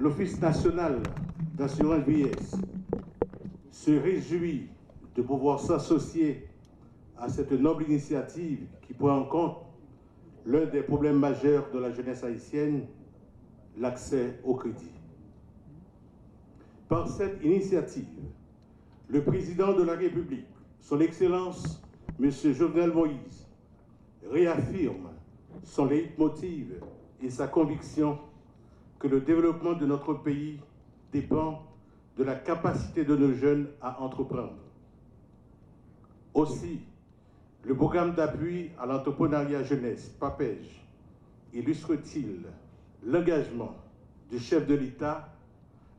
l'Office national d'assurance vieillesse se réjouit de pouvoir s'associer à cette noble initiative qui prend en compte l'un des problèmes majeurs de la jeunesse haïtienne, l'accès au crédit. Par cette initiative, le président de la République, son Excellence, M. Jovenel Moïse, réaffirme son leitmotiv et sa conviction que le développement de notre pays dépend de la capacité de nos jeunes à entreprendre. Aussi, le programme d'appui à l'entrepreneuriat jeunesse, PAPEJ, illustre-t-il l'engagement du chef de l'État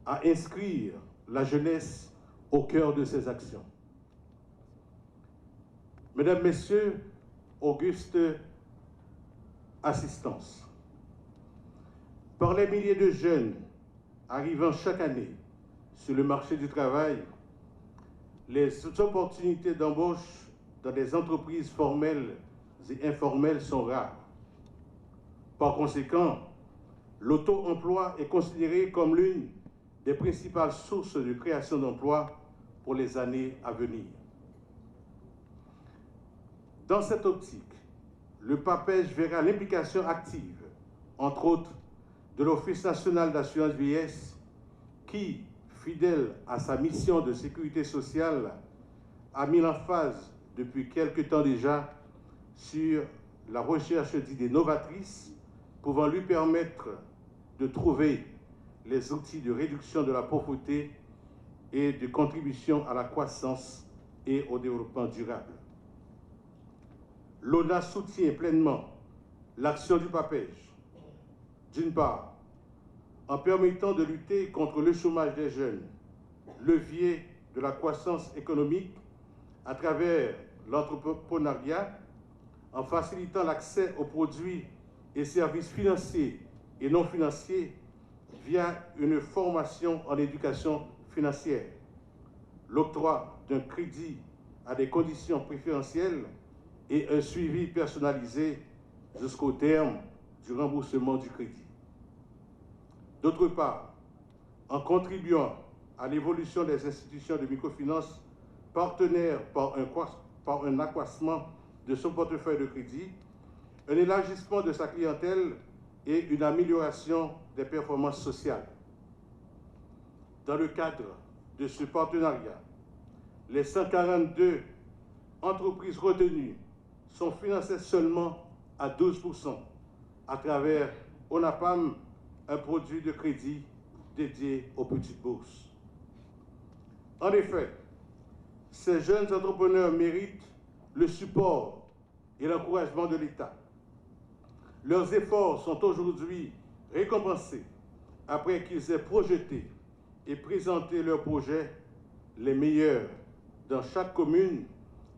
à inscrire la jeunesse au cœur de ses actions. Mesdames, Messieurs, auguste assistance. Par les milliers de jeunes arrivant chaque année sur le marché du travail, les opportunités d'embauche dans des entreprises formelles et informelles sont rares. Par conséquent, l'auto-emploi est considéré comme l'une des principales sources de création d'emplois pour les années à venir. Dans cette optique, le PAPEJ verra l'implication active, entre autres, de l'Office national d'assurance vieillesse qui, fidèle à sa mission de sécurité sociale, a mis l'emphase depuis quelque temps déjà sur la recherche d'idées novatrices pouvant lui permettre de trouver les outils de réduction de la pauvreté et de contribution à la croissance et au développement durable. L'ONA soutient pleinement l'action du PAPEJ, d'une part, en permettant de lutter contre le chômage des jeunes, levier de la croissance économique à travers l'entrepreneuriat, en facilitant l'accès aux produits et services financiers et non financiers via une formation en éducation financière, l'octroi d'un crédit à des conditions préférentielles et un suivi personnalisé jusqu'au terme du remboursement du crédit. D'autre part, en contribuant à l'évolution des institutions de microfinance partenaires par un accroissement de son portefeuille de crédit, un élargissement de sa clientèle et une amélioration des performances sociales. Dans le cadre de ce partenariat, les 142 entreprises retenues sont financées seulement à 12% à travers ONAPAM, un produit de crédit dédié aux petites bourses. En effet, ces jeunes entrepreneurs méritent le support et l'encouragement de l'État. Leurs efforts sont aujourd'hui récompensés après qu'ils aient projeté et présenté leurs projets les meilleurs dans chaque commune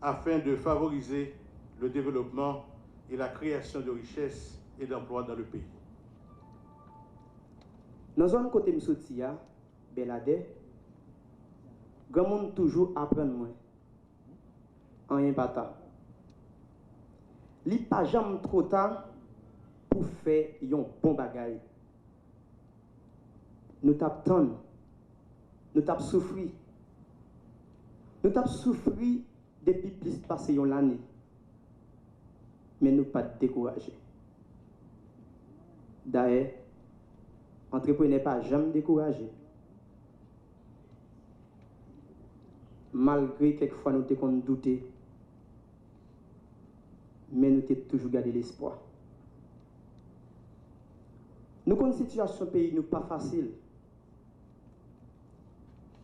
afin de favoriser le développement et la création de richesses et d'emplois dans le pays. Dans la zone côté Msoutia, Belade, grand monde toujours apprendre moins. En un bata. Li pas jamais trop tard pour faire un bon bagay. Nous t'attendons. Nous t'avons souffert. Nous t'avons souffert depuis plus passé l'année. Mais nous pas découragés. D'ailleurs, entrepreneur pas jamais découragé. Malgré quelquefois nous t'avons douté, mais nous t'avons toujours gardé l'espoir. Nous connaissons la situation du pays, nous pas facile.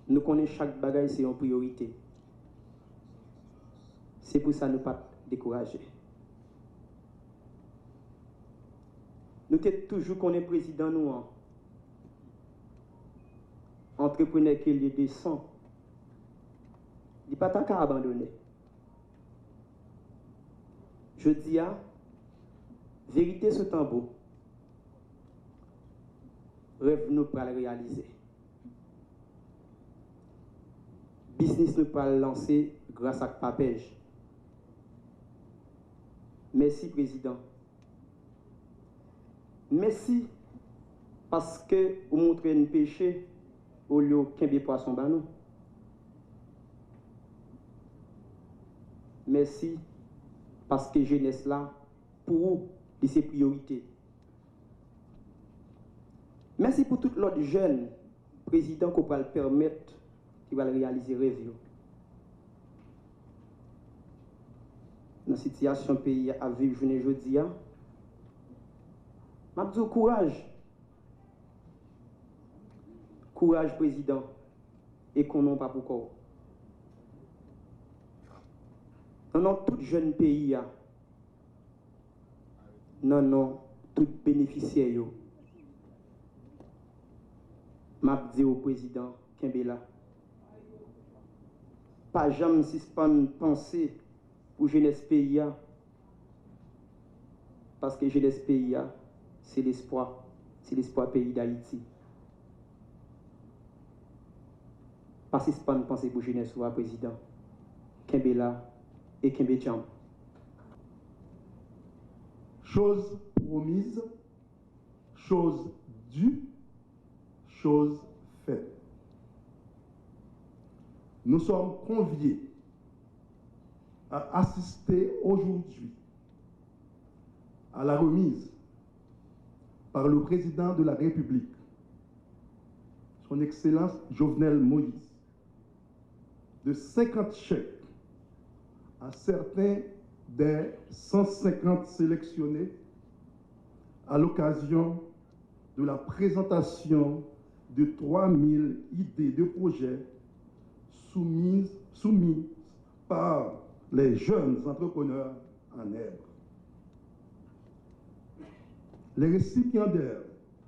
Nous connaissons chaque bagaille, c'est une priorité. C'est pour ça que nous ne pas décourager. Nous sommes toujours qu'on est président, nous, entrepreneur qui est descend. Il n'est pas tant qu'à abandonner. Je dis à vérité ce tambour. Rêve nous pour le réaliser. Business nous pour le lancer grâce à PAPEJ. Merci, Président. Merci, parce que vous montrez un péché au lieu qu'un poisson banou. Merci parce que jeunesse là pour vous de ses priorités. Merci pour tout l'autre jeune président qui va le permettre, qui va le réaliser rêve. Dans la situation pays à vivre journée aujourd'hui, m'a dit courage. Courage président et qu'on n'en pas pourquoi. Non, tout jeune pays, non, tout bénéficiaire, m'a dit au président Kembela, pas jamais suspendre penser pour jeunesse pays, parce que jeunesse pays, c'est l'espoir pays d'Haïti. Pas suspendre penser pour jeunesse ou président Kembela et Kembe Cham. Chose promise, chose due, chose faite. Nous sommes conviés à assister aujourd'hui à la remise par le président de la République, son Excellence Jovenel Moïse, de 50 chèques à certains des 150 sélectionnés à l'occasion de la présentation de 3000 idées de projets soumises par les jeunes entrepreneurs en herbe. Les récipiendaires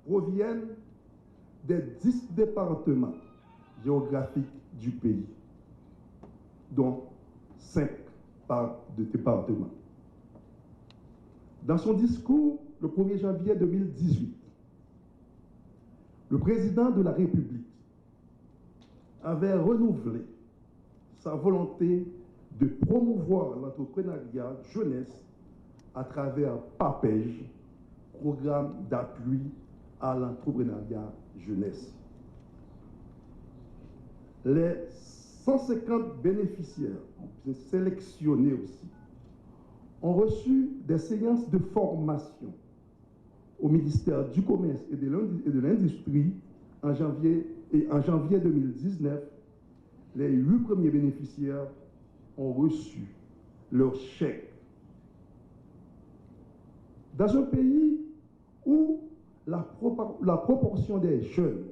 proviennent des 10 départements géographiques du pays, dont 5 par département. Dans son discours le 1er janvier 2018, le président de la République avait renouvelé sa volonté de promouvoir l'entrepreneuriat jeunesse à travers PAPEJ, Programme d'appui à l'entrepreneuriat jeunesse. Les 150 bénéficiaires sélectionnés aussi ont reçu des séances de formation au ministère du Commerce et de l'Industrie en janvier 2019. Les 8 premiers bénéficiaires ont reçu leur chèque. Dans un pays où la proportion des jeunes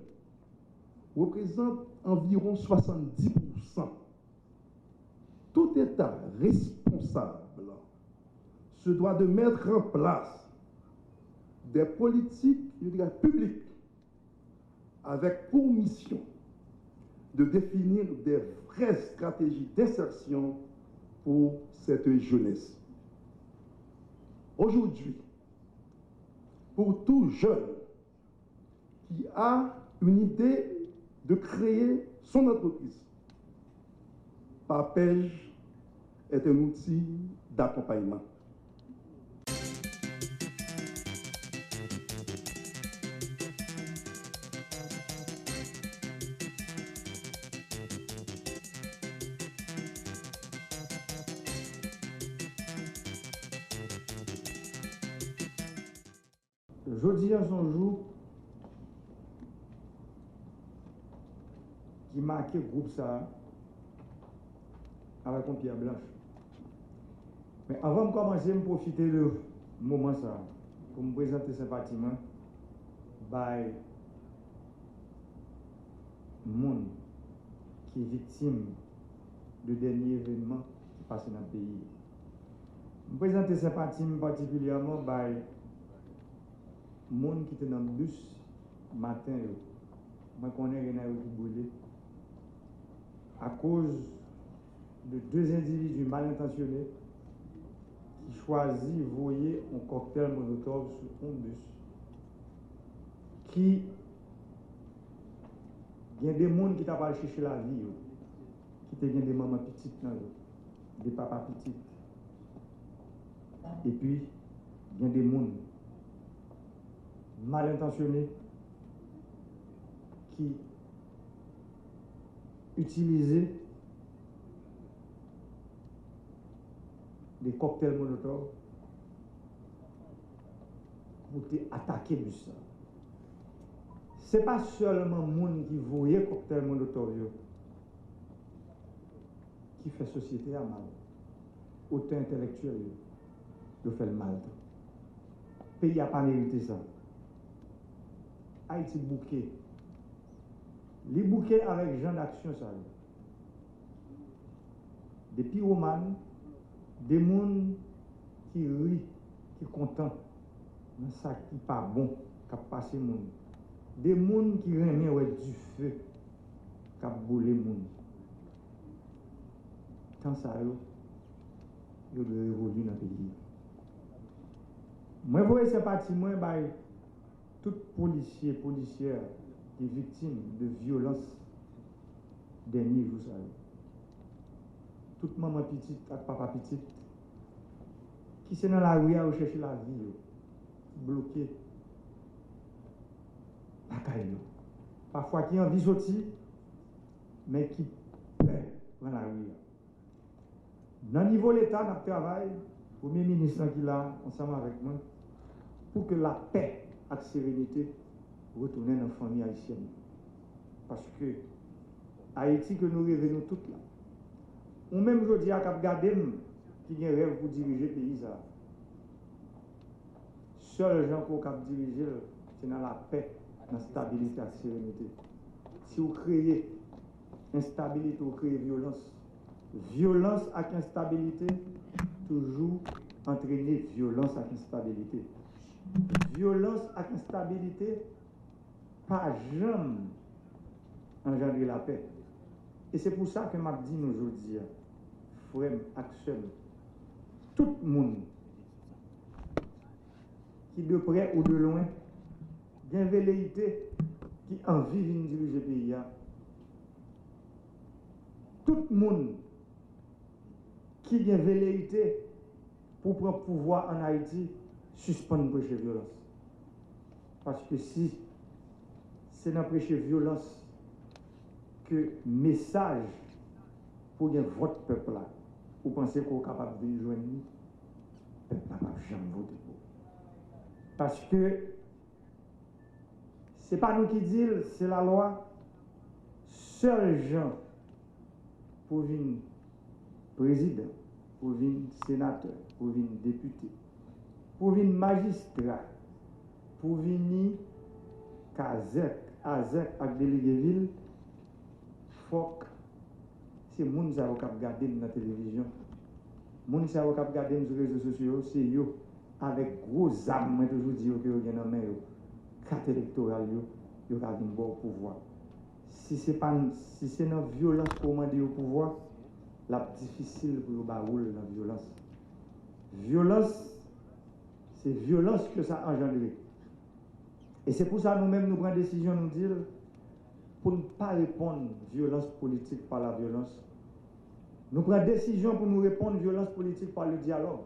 représente environ 70%, tout État responsable se doit de mettre en place des politiques publiques avec pour mission de définir des vraies stratégies d'insertion pour cette jeunesse. Aujourd'hui, pour tout jeune qui a une idée de créer son entreprise, PAPEJ est un outil d'accompagnement. Jeudi à son jour qui marquait le groupe ça avec une pierre blanche. Mais avant de commencer, je profiter de moment ça pour me présenter sympathiquement par monde qui est victime de dernier événement qui passe dans le pays. Je me présenter sympathiquement particulièrement par monde qui était dans le bus matin, je connais rien qui brûlé à cause de 2 individus mal intentionnés qui choisissent de voyer un cocktail molotov sur un bus. Qui il y a des gens qui n'ont pas cherché la vie, qui ont des mamans petites, des papas petites. Et puis, il y a des gens mal intentionnés qui utilisait des cocktails Molotov pour attaquer le bus. Ce n'est pas seulement les gens qui voyaient cocktail Molotov qui fait société à mal. Autant intellectuel, il fait le mal. Le pays n'a pas mérité ça. Haïti bouquet. Les bouquets avec gens d'action, ça. Des pyromanes, des gens qui rient, qui sont contents, dans ça qui n'est pas bon, qui a passé le monde. Des gens qui remettent du feu, qui a boulé le monde. Tant ça, il doit évoluer dans le pays. Moi, je vois ces partis, moi, tout policier, policière qui est victime de violence dernier jour, ça. Toute maman petite et papa petite qui sont dans la rue à chercher la vie, bloqué. Parfois qui ont envie de sortir, mais qui peur dans la rue. Dans le niveau de l'État, nous travaillons, le Premier ministre qui est là, ensemble avec moi, pour que la paix et la sérénité retournent dans la famille haïtienne. Parce que Haïti, que nous rêvons toutes là, ou même je dis à Cap Gadem, qui a un rêve pour diriger le pays, seul gens pour diriger, c'est dans la paix, dans la stabilité et la sérénité. Si vous créez instabilité, vous créez violence. Violence avec instabilité, toujours entraîner violence avec instabilité. Violence avec instabilité, pas jamais engendrer la paix. Et c'est pour ça que m'a dit aujourd'hui, frère, action, tout le monde qui de près ou de loin, a une velléité qui a envie de diriger le pays. Tout le monde qui a une velléité pour prendre pouvoir en Haïti, suspendre le prêcher violence. Parce que si c'est dans le prêcher violence que message pour votre peuple là, vous pensez qu'on est capable de joindre, le peuple n'a pas jamais voté pour. Parce que ce n'est pas nous qui disons, c'est la loi. Seuls gens pour venir président, pour venir sénateur, pour venir député, pour venir magistrat, pour venir Kazek, Azek avec délégué ville, faut que c'est les gens qui regardent dans la télévision, les gens qui regardent sur les réseaux sociaux, c'est eux avec gros âmes, moi toujours dire que vous avez dans main, carte électorale, vous avez un bon pouvoir. Si c'est dans la violence pour demander au pouvoir, la difficile pour vous barouler dans la violence. Violence, c'est violence que ça a engendré. Et c'est pour ça que nous-mêmes nous prenons décision, nous dire, pour ne pas répondre violence politique par la violence. Nous prenons décision pour nous répondre violence politique par le dialogue.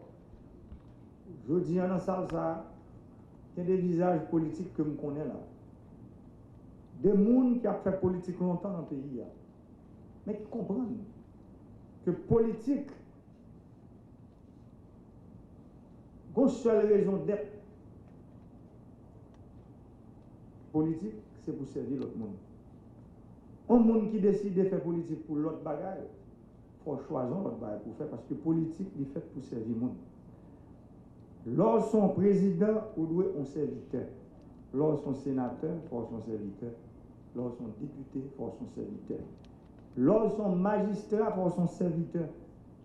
Je dis en salle ça, il y a des visages politiques que je connais là. Des gens qui ont fait politique longtemps dans le pays, mais qui comprennent que politique, une seule raison d'être politique, c'est pour servir l'autre monde. Un monde qui décide de faire politique pour l'autre bagaille, il faut choisir l'autre bagaille pour faire, parce que politique est faite pour servir le monde. Lorsqu'on président, on doit un serviteur. Lorsqu'on sénateur, il faut son serviteur. Lorsqu'on député, il faut son serviteur. Lorsqu'on magistrat, il faut son serviteur.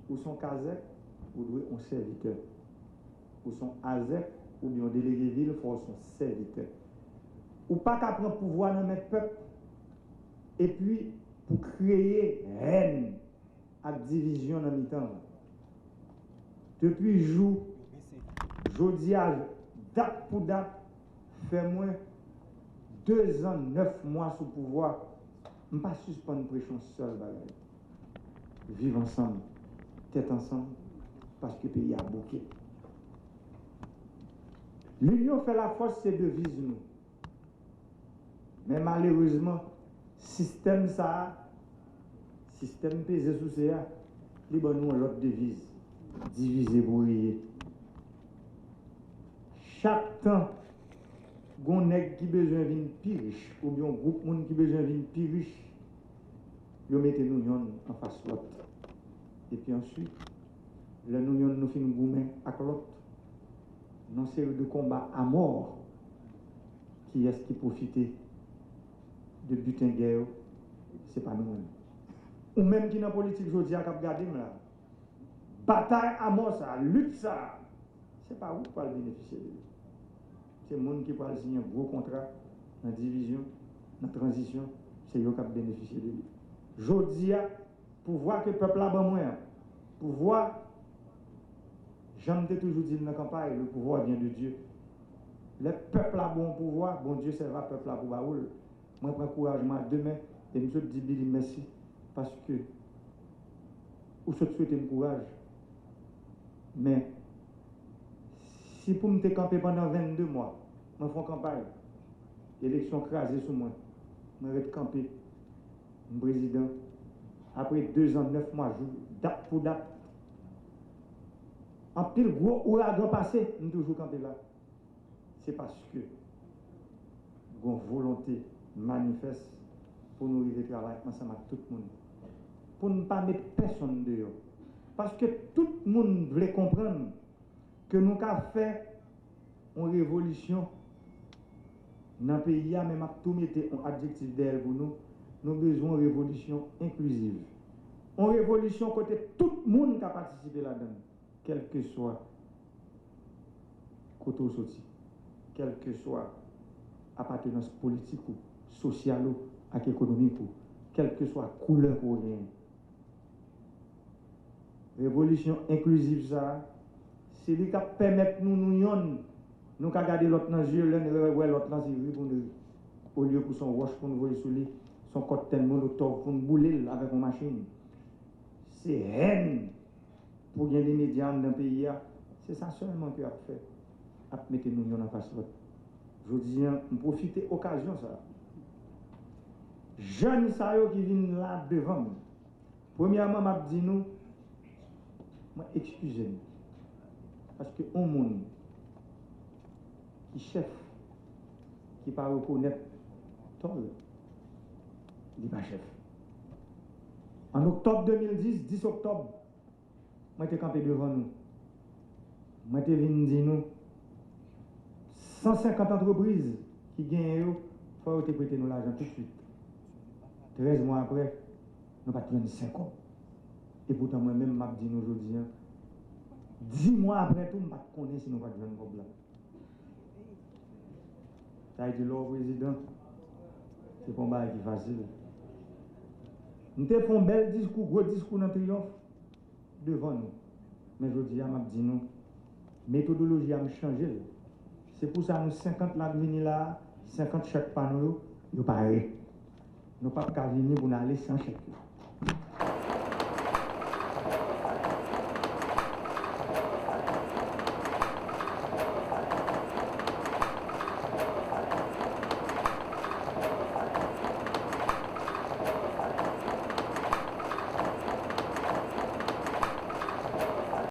Ou son Kazek, on doit un serviteur. Ou son Azek, ou bien délégué ville, il faut son serviteur. Ou pas qu'à prendre pouvoir dans notre peuple, et puis pour créer haine et division dans le temps. Depuis jour, jeudi à date pour date, fait moins 2 ans, 9 mois sous pouvoir, je ne pas suspendre une pression seule. Vivre ensemble, tête ensemble, parce que le pays a bouqué. L'union fait la force, c'est devise nous. Mais malheureusement, Système ça, système pesé sous ça, il bon nous l'autre devise, diviser pour rire. Chaque temps, gon nèg qui besoin vinn plus riche ou bien groupe monde qui besoin vinn plus riche, yo mettez nous en face l'autre. Et puis ensuite, le nous fin goumen avec l'autre. Non série de combat à mort qui est-ce qui profitait de butin guerre, c'est pas nous-mêmes. Ou même qui dans la politique, je dis à cap garder là. Bataille à mort ça, lutte ça, c'est pas où qui va bénéficier de lui. C'est le monde qui va signer un gros contrat dans la division, dans la transition, c'est eux qui va bénéficier de lui. Je dis pour voir que le peuple a bon moyen, pour voir, j'aime toujours dire dans la campagne, le pouvoir vient de Dieu. Le peuple a bon pouvoir, bon Dieu servira le peuple à pour baoul. Moi, je prends couragement demain et je dis Billy merci parce que vous souhaitez me courage. Mais si pour me camper pendant 22 mois, je fais une campagne, élection crasée sur moi, je vais camper, un président, après 2 ans, 9 mois, date pour date. En pile gros ouragan passé, je suis toujours campé là. C'est parce que nous avons une volonté manifeste pour nous arriver à travailler ensemble avec tout le monde. Pour ne pas mettre personne dehors. Parce que tout le monde voulait comprendre que nous avons fait une révolution dans le pays, même à tout mettre un adjectif derrière pour nous, nous avons besoin d'une révolution inclusive. Une révolution côté tout le monde qui a participé là-dedans, quel que soit côté où sorti, quelle que soit appartenance politique ou sociale ou économique ou quelle que soit couleur ou rien. Révolution inclusive ça, c'est lui qui permet nous garder l'autre dans les yeux, l'autre dans les yeux au lieu pour son roche pour nous voir sur lui, son cocktail molotov pour nous bouler avec une machine. C'est haine pour gagner des médias dans le pays. C'est ça seulement qu'il a fait. À mettre nous en face l'autre. Je dis, on profite de l'occasion ça. Jeunes qui viennent là devant nous. Premièrement, je dis nous, excusez-nous. Parce que un monde qui chef, qui ne pas reconnaître tol, il n'est pas chef. En octobre 2010, 10 octobre, moi j'étais campé devant nous. Moi j'étais venu dire nous, 150 entreprises qui gagnent, il faut prêter nous l'argent tout de suite. 13 mois après, nous n'avons pas 25 ans. Et pourtant, moi-même, je dis nous aujourd'hui, 10 mois après tout, je ne connais pas si nous n'avons pas de problème. Ça a dit, le président, c'est un combat qui est facile. Nous avons fait un bel discours, gros discours dans le triomphe devant nous. Mais je dis, je dis nous, méthodologie a changé. C'est pour ça que nous 50 là venir là, 50 chèques par nous, nous pas. Nous pas venir pour aller sans chèque.